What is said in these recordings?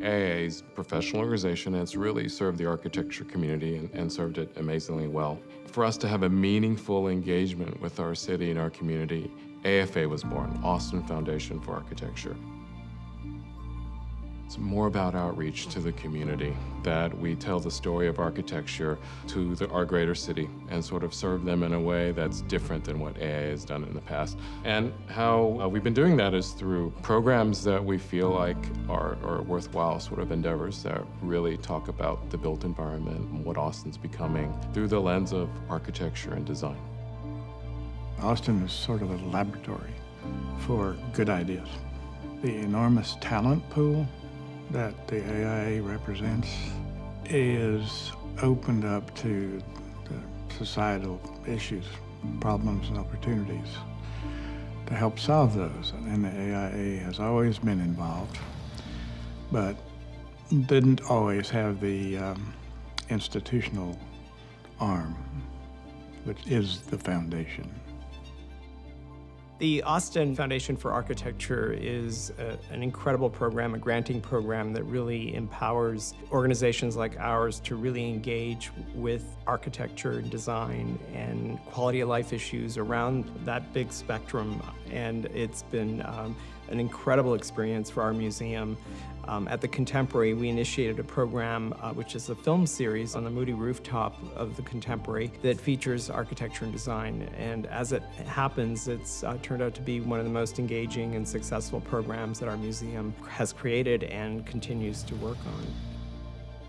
AIA is a professional organization, and it's really served the architecture community and served it amazingly well. For us to have a meaningful engagement with our city and our community, AFA was born, Austin Foundation for Architecture. It's more about outreach to the community, that we tell the story of architecture to our greater city and sort of serve them in a way that's different than what AIA has done in the past. And how we've been doing that is through programs that we feel like are worthwhile sort of endeavors that really talk about the built environment and what Austin's becoming through the lens of architecture and design. Austin is sort of a laboratory for good ideas. The enormous talent pool that the AIA represents is opened up to the societal issues, problems, and opportunities to help solve those. And the AIA has always been involved, but didn't always have the institutional arm, which is the foundation. The Austin Foundation for Architecture is an incredible program, a granting program that really empowers organizations like ours to really engage with architecture and design and quality of life issues around that big spectrum. And it's been an incredible experience for our museum. At the Contemporary, we initiated a program, which is a film series on the Moody rooftop of the Contemporary that features architecture and design. And as it happens, it's turned out to be one of the most engaging and successful programs that our museum has created and continues to work on.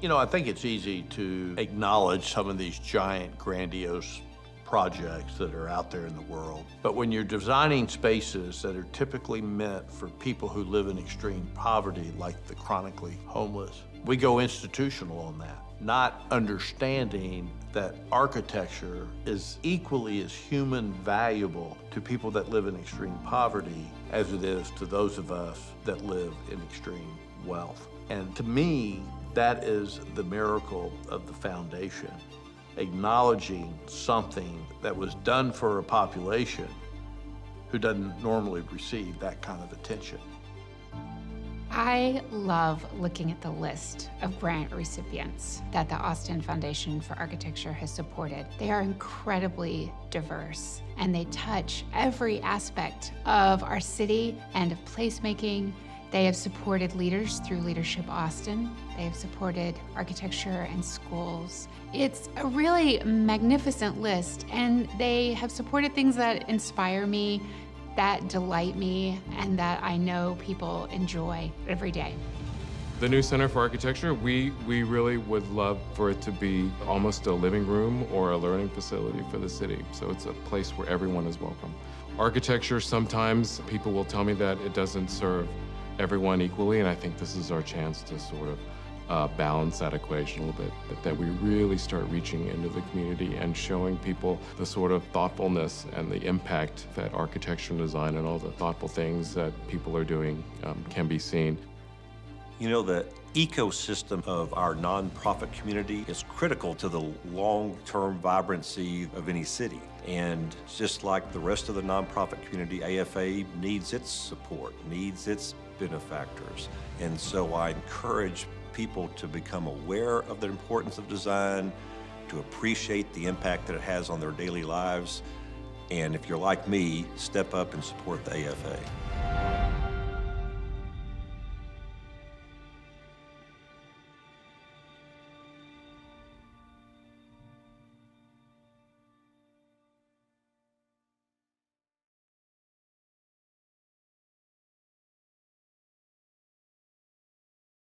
You know, I think it's easy to acknowledge some of these giant, grandiose projects that are out there in the world. But when you're designing spaces that are typically meant for people who live in extreme poverty, like the chronically homeless, we go institutional on that, not understanding that architecture is equally as human valuable to people that live in extreme poverty as it is to those of us that live in extreme wealth. And to me, that is the miracle of the foundation. Acknowledging something that was done for a population who doesn't normally receive that kind of attention. I love looking at the list of grant recipients that the Austin Foundation for Architecture has supported. They are incredibly diverse, and they touch every aspect of our city and of placemaking. They have supported leaders through Leadership Austin. They have supported architecture and schools. It's a really magnificent list, and they have supported things that inspire me, that delight me, and that I know people enjoy every day. The new Center for Architecture, we really would love for it to be almost a living room or a learning facility for the city. So it's a place where everyone is welcome. Architecture, sometimes people will tell me that it doesn't serve everyone equally, and I think this is our chance to sort of balance that equation a little bit, that we really start reaching into the community and showing people the sort of thoughtfulness and the impact that architecture and design and all the thoughtful things that people are doing can be seen. You know, the ecosystem of our nonprofit community is critical to the long-term vibrancy of any city. And just like the rest of the nonprofit community, AFA needs its support, needs its benefactors. And so I encourage people to become aware of the importance of design, to appreciate the impact that it has on their daily lives. And if you're like me, step up and support the AFA.